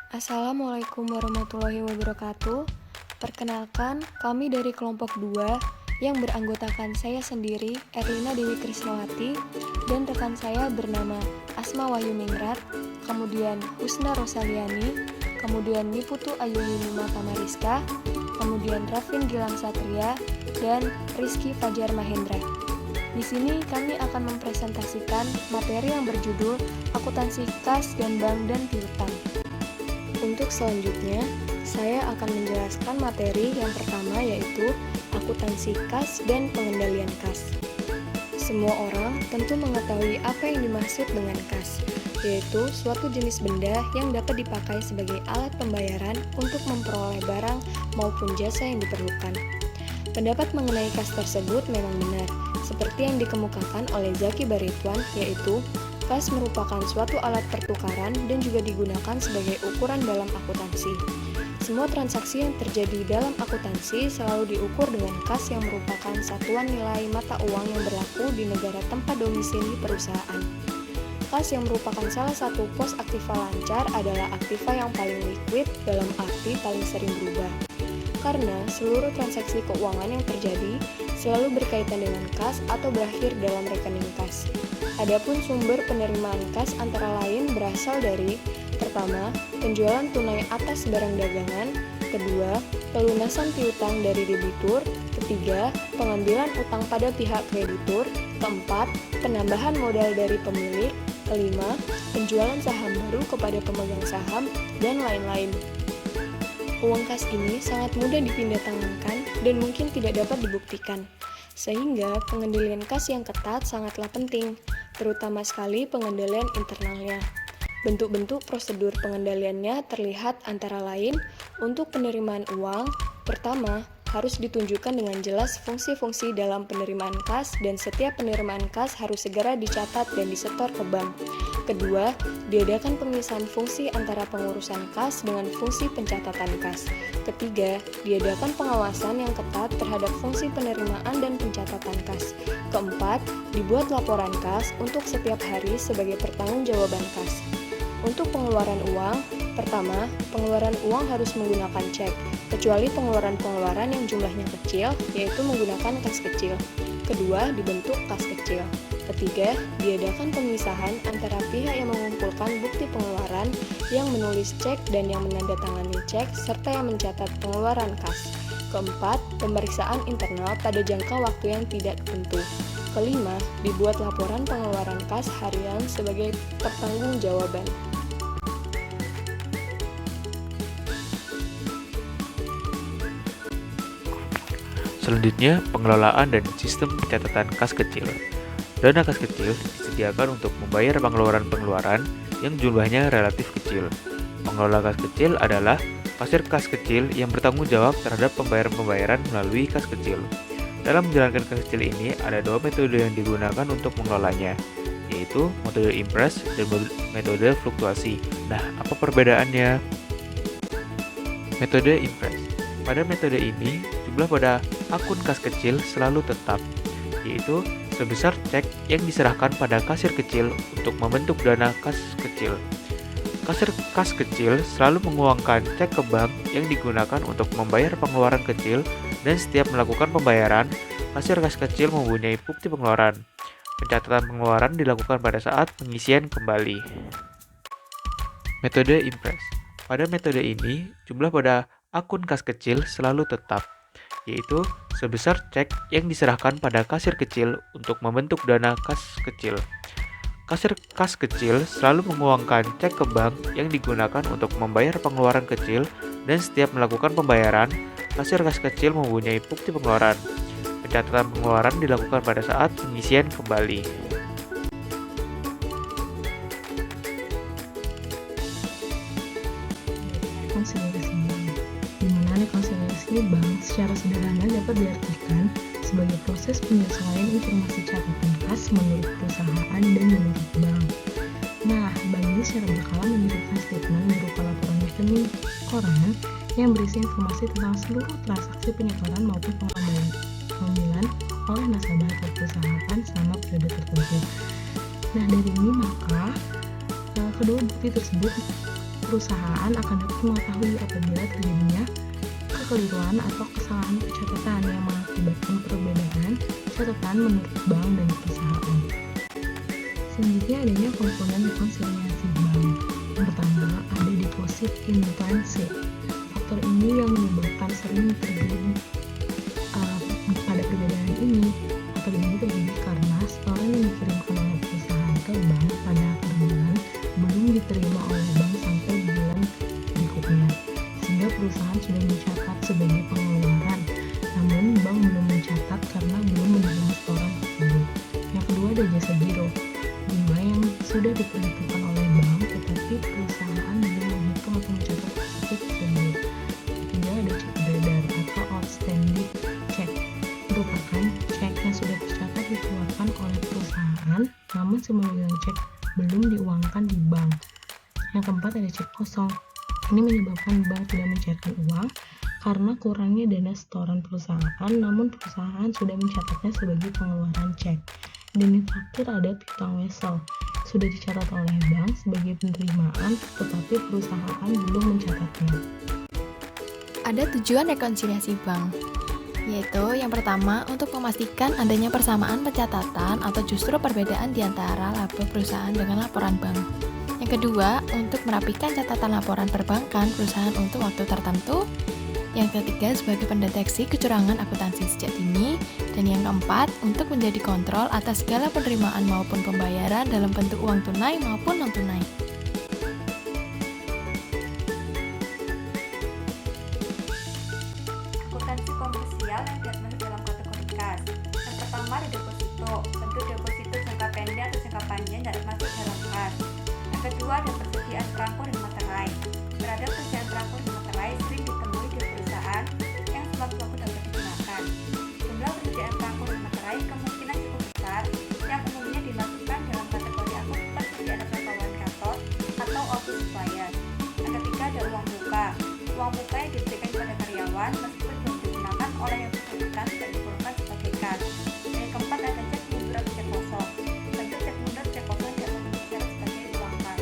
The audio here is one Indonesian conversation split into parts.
Assalamualaikum warahmatullahi wabarakatuh. Perkenalkan, kami dari kelompok 2 yang beranggotakan saya sendiri, Erlina Dewi Krisnawati, dan rekan saya bernama Asma Wahyu Ningrat, kemudian Husna Rosaliani, kemudian Niputu Ayuyini Kamariska, kemudian Rafin Gilang Satria, dan Rizky Fajar Mahendra. Di sini kami akan mempresentasikan materi yang berjudul Akuntansi Kas dan Bank dan Piutang. Untuk selanjutnya, saya akan menjelaskan materi yang pertama yaitu akuntansi kas dan pengendalian kas. Semua orang tentu mengetahui apa yang dimaksud dengan kas, yaitu suatu jenis benda yang dapat dipakai sebagai alat pembayaran untuk memperoleh barang maupun jasa yang diperlukan. Pendapat mengenai kas tersebut memang benar, seperti yang dikemukakan oleh Zaki Baritwan, yaitu kas merupakan suatu alat pertukaran dan juga digunakan sebagai ukuran dalam akuntansi. Semua transaksi yang terjadi dalam akuntansi selalu diukur dengan kas yang merupakan satuan nilai mata uang yang berlaku di negara tempat domisili perusahaan. Kas yang merupakan salah satu pos aktiva lancar adalah aktiva yang paling liquid dalam arti paling sering berubah. Karena seluruh transaksi keuangan yang terjadi selalu berkaitan dengan kas atau berakhir dalam rekening kas. Adapun sumber penerimaan kas antara lain berasal dari: pertama, penjualan tunai atas barang dagangan; kedua, pelunasan piutang dari debitur; ketiga, pengambilan utang pada pihak kreditur; keempat, penambahan modal dari pemilik; kelima, penjualan saham baru kepada pemegang saham, dan lain-lain. Uang kas ini sangat mudah dipindahtangankan dan mungkin tidak dapat dibuktikan, sehingga pengendalian kas yang ketat sangatlah penting, terutama sekali pengendalian internalnya. Bentuk-bentuk prosedur pengendaliannya terlihat antara lain: untuk penerimaan uang, pertama, harus ditunjukkan dengan jelas fungsi-fungsi dalam penerimaan kas dan setiap penerimaan kas harus segera dicatat dan disetor ke bank. Kedua, diadakan pemisahan fungsi antara pengurusan kas dengan fungsi pencatatan kas. Ketiga, diadakan pengawasan yang ketat terhadap fungsi penerimaan dan pencatatan kas. Keempat, dibuat laporan kas untuk setiap hari sebagai pertanggungjawaban kas. Untuk pengeluaran uang, pertama, pengeluaran uang harus menggunakan cek, kecuali pengeluaran-pengeluaran yang jumlahnya kecil, yaitu menggunakan kas kecil. Kedua, dibentuk kas kecil. Ketiga, diadakan pemisahan antara pihak yang mengumpulkan bukti pengeluaran, yang menulis cek dan yang menandatangani cek, serta yang mencatat pengeluaran kas. Keempat, pemeriksaan internal pada jangka waktu yang tidak tentu. Kelima, dibuat laporan pengeluaran kas harian sebagai pertanggungjawaban. Selanjutnya, pengelolaan dan sistem pencatatan kas kecil. Dana kas kecil disediakan untuk membayar pengeluaran-pengeluaran yang jumlahnya relatif kecil. Pengelola kas kecil adalah kasir kas kecil yang bertanggung jawab terhadap pembayaran-pembayaran melalui kas kecil. Dalam menjalankan kas kecil ini, ada dua metode yang digunakan untuk mengelolanya, yaitu metode impress dan metode fluktuasi. Nah, apa perbedaannya? Metode impress. Pada metode ini, jumlah pada akun kas kecil selalu tetap, yaitu sebesar cek yang diserahkan pada kasir kecil untuk membentuk dana kas kecil. Kasir kas kecil selalu menguangkan cek ke bank yang digunakan untuk membayar pengeluaran kecil, dan setiap melakukan pembayaran, kasir kas kecil mempunyai bukti pengeluaran. Pencatatan pengeluaran dilakukan pada saat pengisian kembali. Metode impress. Pada metode ini, jumlah pada akun kas kecil selalu tetap, yaitu sebesar cek yang diserahkan pada kasir kecil untuk membentuk dana kas kecil. Kasir kas kecil selalu menguangkan cek ke bank yang digunakan untuk membayar pengeluaran kecil, dan setiap melakukan pembayaran, kasir kas kecil mempunyai bukti pengeluaran. Pencatatan pengeluaran dilakukan pada saat pengisian kembali. Rekonsiliasi bank, di mana rekonsiliasi bank secara sederhana dapat diartikan sebagai proses penyesuaian informasi catatan kas menurut perusahaan dan menurut bank. Nah, bank ini secara berkala mengirimkan statement berupa laporan rekening koran yang berisi informasi tentang seluruh transaksi penyetoran maupun pengambilan oleh nasabah atau perusahaan selama periode tertentu. Nah, dari ini maka kedua bukti tersebut perusahaan akan dapat mengetahui apabila terjadinya kekeliruan atau kesalahan pencatatan yang mengakibatkan perbedaan catatan menurut bank dan perusahaan. Selanjutnya adanya komponen rekonsiliasi bank. Yang pertama ada deposit in transit. Faktor ini yang menyebabkan sering terjadi pada perbedaan ini. Faktor ini terjadi karena setoran yang dikirimkan oleh perusahaan ke bank pada akhir bulan belum diterima oleh bank sampai bulan berikutnya, sehingga perusahaan sudah mencatat sebagai pengeluaran, namun bank belum mencatat karena belum menerima setoran tersebut. Yang kedua ada jasa giro, jumlah yang sudah diperhitungkan oleh bank tetapi perusahaan belum menghitung atau mencatat tersebut. Ketiga ada cek beredar atau outstanding check, merupakan cek yang sudah tercatat dikeluarkan oleh perusahaan namun sebagian cek belum diuangkan di bank. Yang keempat ada cek kosong. Ini menyebabkan bank tidak mencairkan uang karena kurangnya dana setoran perusahaan, namun perusahaan sudah mencatatnya sebagai pengeluaran cek. Dan yang terakhir ada piutang wesel. Sudah dicatat oleh bank sebagai penerimaan, tetapi perusahaan belum mencatatnya. Ada tujuan rekonsiliasi bank, yaitu yang pertama untuk memastikan adanya persamaan pencatatan atau justru perbedaan di antara laba perusahaan dengan laporan bank. Yang kedua, untuk merapikan catatan laporan perbankan perusahaan untuk waktu tertentu. Yang ketiga, sebagai pendeteksi kecurangan akuntansi sejak dini. Dan yang keempat, untuk menjadi kontrol atas segala penerimaan maupun pembayaran dalam bentuk uang tunai maupun non-tunai. Akuntansi komersial yang masuk dalam kategori kas. Yang pertama ada deposito. Bentuk deposito jangka pendek atau jangka panjang dapat masuk dalam kas. Yang kedua ada persediaan perangko dan materai. Terhadap persediaan perangko dan materai sering ditemui di perusahaan yang sewaktu-waktu dapat digunakan. Jumlah persediaan perangko dan materai kemungkinan cukup besar yang umumnya dimasukkan dalam kategori akun persediaan pegawai kantor atau office supplier. Yang ketiga ada uang muka. Uang muka yang diberikan kepada karyawan meskipun belum digunakan oleh yang bersangkutan tidak digolongkan sebagai kas. Yang keempat ada cek mundur atau cek kosong. Bentuk cek mundur cek kosong tidak memenuhi syarat sebagai uang kas.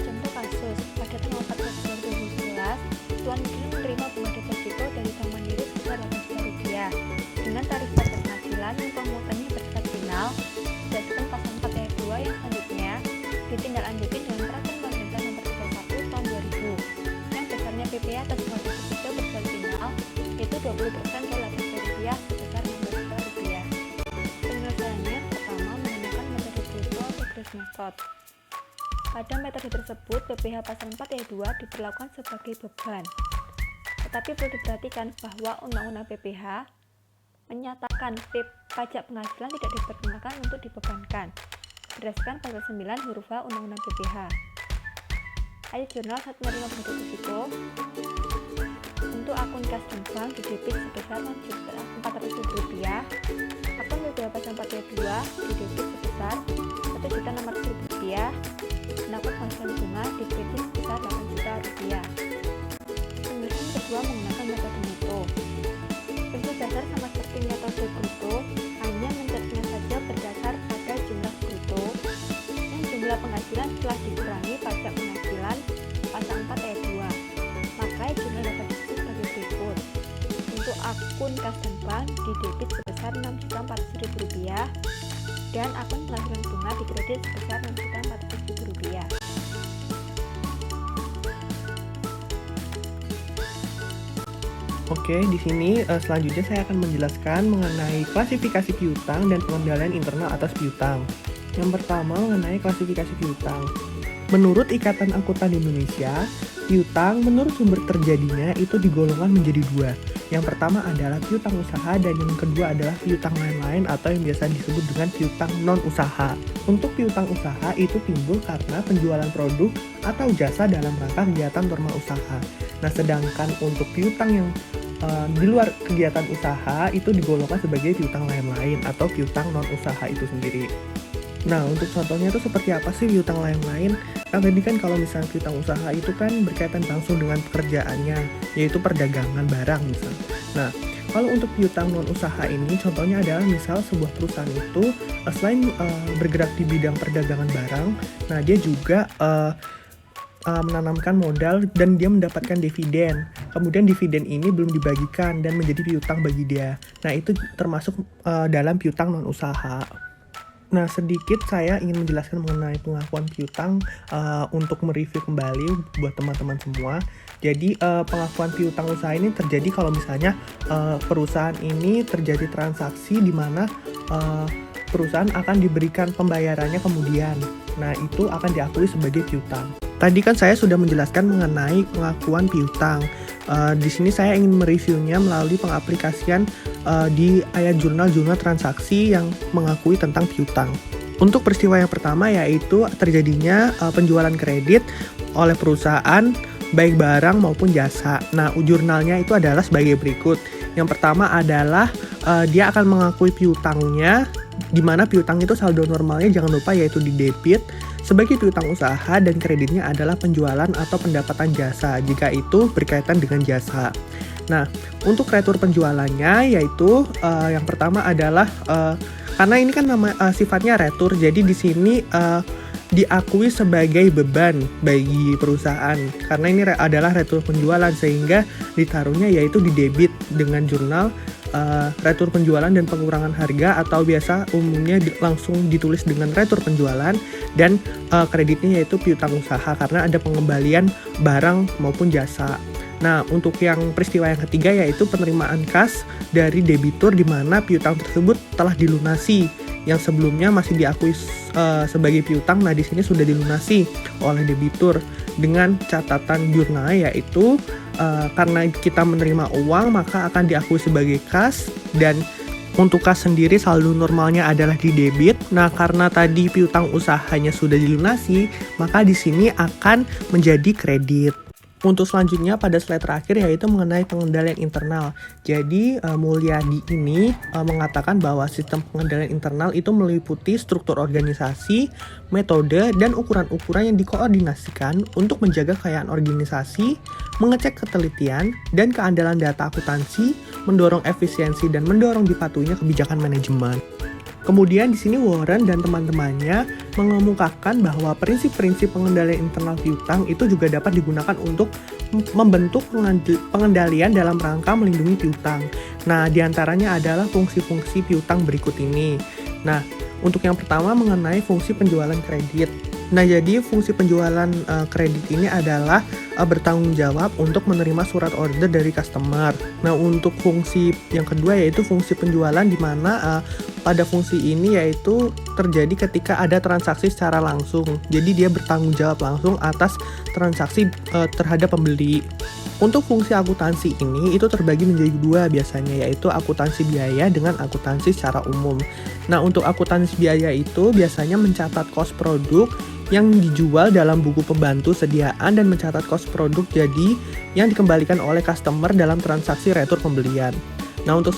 Contoh kasus, pada tanggal 14 Januari 2011, Tuan Giri menerima bunga deposito dari Bank Mandiri sebesar 8 juta rupiah dengan tarif pajak penghasilan yang pemungutannya bersifat final berdasarkan pasal 4 ayat 2 yang selanjutnya ditindaklanjuti dengan peraturan pemerintah nomor 31 tahun 2000 yang besarnya PPh atas bunga deposito bersifat final yaitu 20% dari 8 juta rupiah sebesar 15 juta rupiah. Penyelesaiannya pertama menggunakan metode bruto atau gross method. Pada metode tersebut, PPh pasal 4 ayat 2 diperlakukan sebagai beban. Tetapi perlu diperhatikan bahwa Undang-Undang PPh menyatakan pajak penghasilan tidak dipergunakan untuk dibebankan berdasarkan pasal 9 huruf H Undang-Undang PPh. Ayat jurnal saat menerima bunga deposito untuk akun kas dan bank didebit sebesar Rp400.000, akun PPh pasal 4 ayat 2 didebit sebesar Rp1.600.000, dan akun penghasilan bunga didebit sebesar Rp8 juta. Penyusunan kedua menggunakan metode neto. Prinsip dasar sama seperti metode bruto, hanya mencatatnya saja berdasar pada jumlah bruto yang jumlah penghasilan setelah dikurangi pajak penghasilan pasal 4 ayat 2. Maka jumlah dapat disusun sebagai berikut. Untuk akun kas dan bank didebit sebesar Rp6.400.000 dan akun penghasilan bunga dikredit sebesar Rp6.400.000. Oke, di sini selanjutnya saya akan menjelaskan mengenai klasifikasi piutang dan pengendalian internal atas piutang. Yang pertama mengenai klasifikasi piutang. Menurut Ikatan Akuntan Indonesia, piutang menurut sumber terjadinya itu digolongkan menjadi dua. Yang pertama adalah piutang usaha dan yang kedua adalah piutang lain-lain atau yang biasa disebut dengan piutang non-usaha. Untuk piutang usaha itu timbul karena penjualan produk atau jasa dalam rangka kegiatan normal usaha. Nah, sedangkan untuk piutang yang di luar kegiatan usaha itu digolongkan sebagai piutang lain-lain atau piutang non-usaha itu sendiri. Nah, untuk contohnya itu seperti apa sih piutang lain-lain? Kan tadi kan kalau misalnya piutang usaha itu kan berkaitan langsung dengan pekerjaannya, yaitu perdagangan barang misal. Nah, kalau untuk piutang non-usaha ini contohnya adalah misal sebuah perusahaan itu selain bergerak di bidang perdagangan barang, nah dia juga menanamkan modal dan dia mendapatkan dividen. Kemudian dividen ini belum dibagikan dan menjadi piutang bagi dia. Nah, itu termasuk dalam piutang non usaha. Nah, sedikit saya ingin menjelaskan mengenai pengakuan piutang untuk mereview kembali buat teman-teman semua. Jadi, pengakuan piutang usaha ini terjadi kalau misalnya perusahaan ini terjadi transaksi di mana perusahaan akan diberikan pembayarannya kemudian. Nah, itu akan diakui sebagai piutang. Tadi kan saya sudah menjelaskan mengenai pengakuan piutang. Di sini saya ingin mereviewnya melalui pengaplikasian di ayat jurnal-jurnal transaksi yang mengakui tentang piutang. Untuk peristiwa yang pertama yaitu terjadinya penjualan kredit oleh perusahaan baik barang maupun jasa. Nah, jurnalnya itu adalah sebagai berikut. Yang pertama adalah dia akan mengakui piutangnya, di mana piutang itu saldo normalnya jangan lupa yaitu di debit sebagai piutang usaha dan kreditnya adalah penjualan atau pendapatan jasa jika itu berkaitan dengan jasa. Nah, untuk retur penjualannya yaitu yang pertama adalah karena ini kan sifatnya retur, jadi di sini diakui sebagai beban bagi perusahaan karena ini adalah retur penjualan sehingga ditaruhnya yaitu di debit dengan jurnal retur penjualan dan pengurangan harga atau biasa umumnya langsung ditulis dengan retur penjualan dan kreditnya yaitu piutang usaha karena ada pengembalian barang maupun jasa. Nah, untuk yang peristiwa yang ketiga yaitu penerimaan kas dari debitur di mana piutang tersebut telah dilunasi yang sebelumnya masih diakui sebagai piutang. Nah, di sini sudah dilunasi oleh debitur dengan catatan jurnalnya yaitu karena kita menerima uang maka akan diakui sebagai kas dan untuk kas sendiri saldo normalnya adalah di debit. Nah, karena tadi piutang usahanya sudah dilunasi, maka di sini akan menjadi kredit. Untuk selanjutnya pada slide terakhir yaitu mengenai pengendalian internal. Jadi Mulyadi ini mengatakan bahwa sistem pengendalian internal itu meliputi struktur organisasi, metode, dan ukuran-ukuran yang dikoordinasikan untuk menjaga kekayaan organisasi, mengecek ketelitian dan keandalan data akuntansi, mendorong efisiensi dan mendorong dipatuhinya kebijakan manajemen. Kemudian di sini Warren dan teman-temannya mengemukakan bahwa prinsip-prinsip pengendalian internal piutang itu juga dapat digunakan untuk membentuk pengendalian dalam rangka melindungi piutang. Nah, diantaranya adalah fungsi-fungsi piutang berikut ini. Nah, untuk yang pertama mengenai fungsi penjualan kredit. Nah, jadi fungsi penjualan kredit ini adalah bertanggung jawab untuk menerima surat order dari customer. Nah, untuk fungsi yang kedua yaitu fungsi penjualan di mana pada fungsi ini yaitu terjadi ketika ada transaksi secara langsung. Jadi dia bertanggung jawab langsung atas transaksi terhadap pembeli. Untuk fungsi akuntansi ini itu terbagi menjadi dua biasanya yaitu akuntansi biaya dengan akuntansi secara umum. Nah, untuk akuntansi biaya itu biasanya mencatat kos produk yang dijual dalam buku pembantu sediaan dan mencatat kos produk jadi yang dikembalikan oleh customer dalam transaksi retur pembelian. Nah, untuk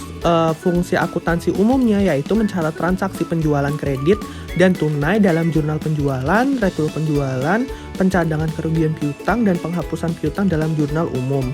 fungsi akuntansi umumnya yaitu mencatat transaksi penjualan kredit dan tunai dalam jurnal penjualan, retur penjualan, pencadangan kerugian piutang, dan penghapusan piutang dalam jurnal umum.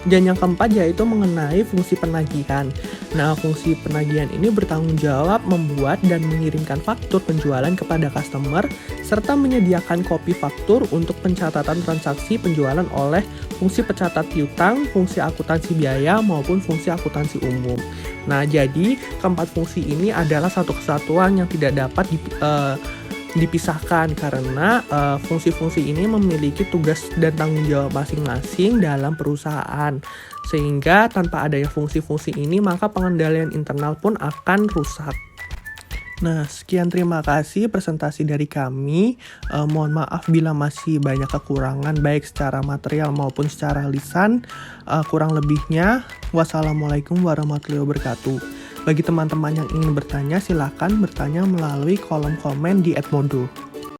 Dan yang keempat yaitu mengenai fungsi penagihan. Nah, fungsi penagihan ini bertanggung jawab membuat dan mengirimkan faktur penjualan kepada customer serta menyediakan kopi faktur untuk pencatatan transaksi penjualan oleh fungsi pencatat piutang, fungsi akuntansi biaya maupun fungsi akuntansi umum. Nah, jadi keempat fungsi ini adalah satu kesatuan yang tidak dapat dipisahkan karena fungsi-fungsi ini memiliki tugas dan tanggung jawab masing-masing dalam perusahaan. Sehingga tanpa adanya fungsi-fungsi ini maka pengendalian internal pun akan rusak. Nah, sekian terima kasih presentasi dari kami. Mohon maaf bila masih banyak kekurangan baik secara material maupun secara lisan. Kurang lebihnya, wassalamualaikum warahmatullahi wabarakatuh. Bagi teman-teman yang ingin bertanya, silakan bertanya melalui kolom komen di @modo.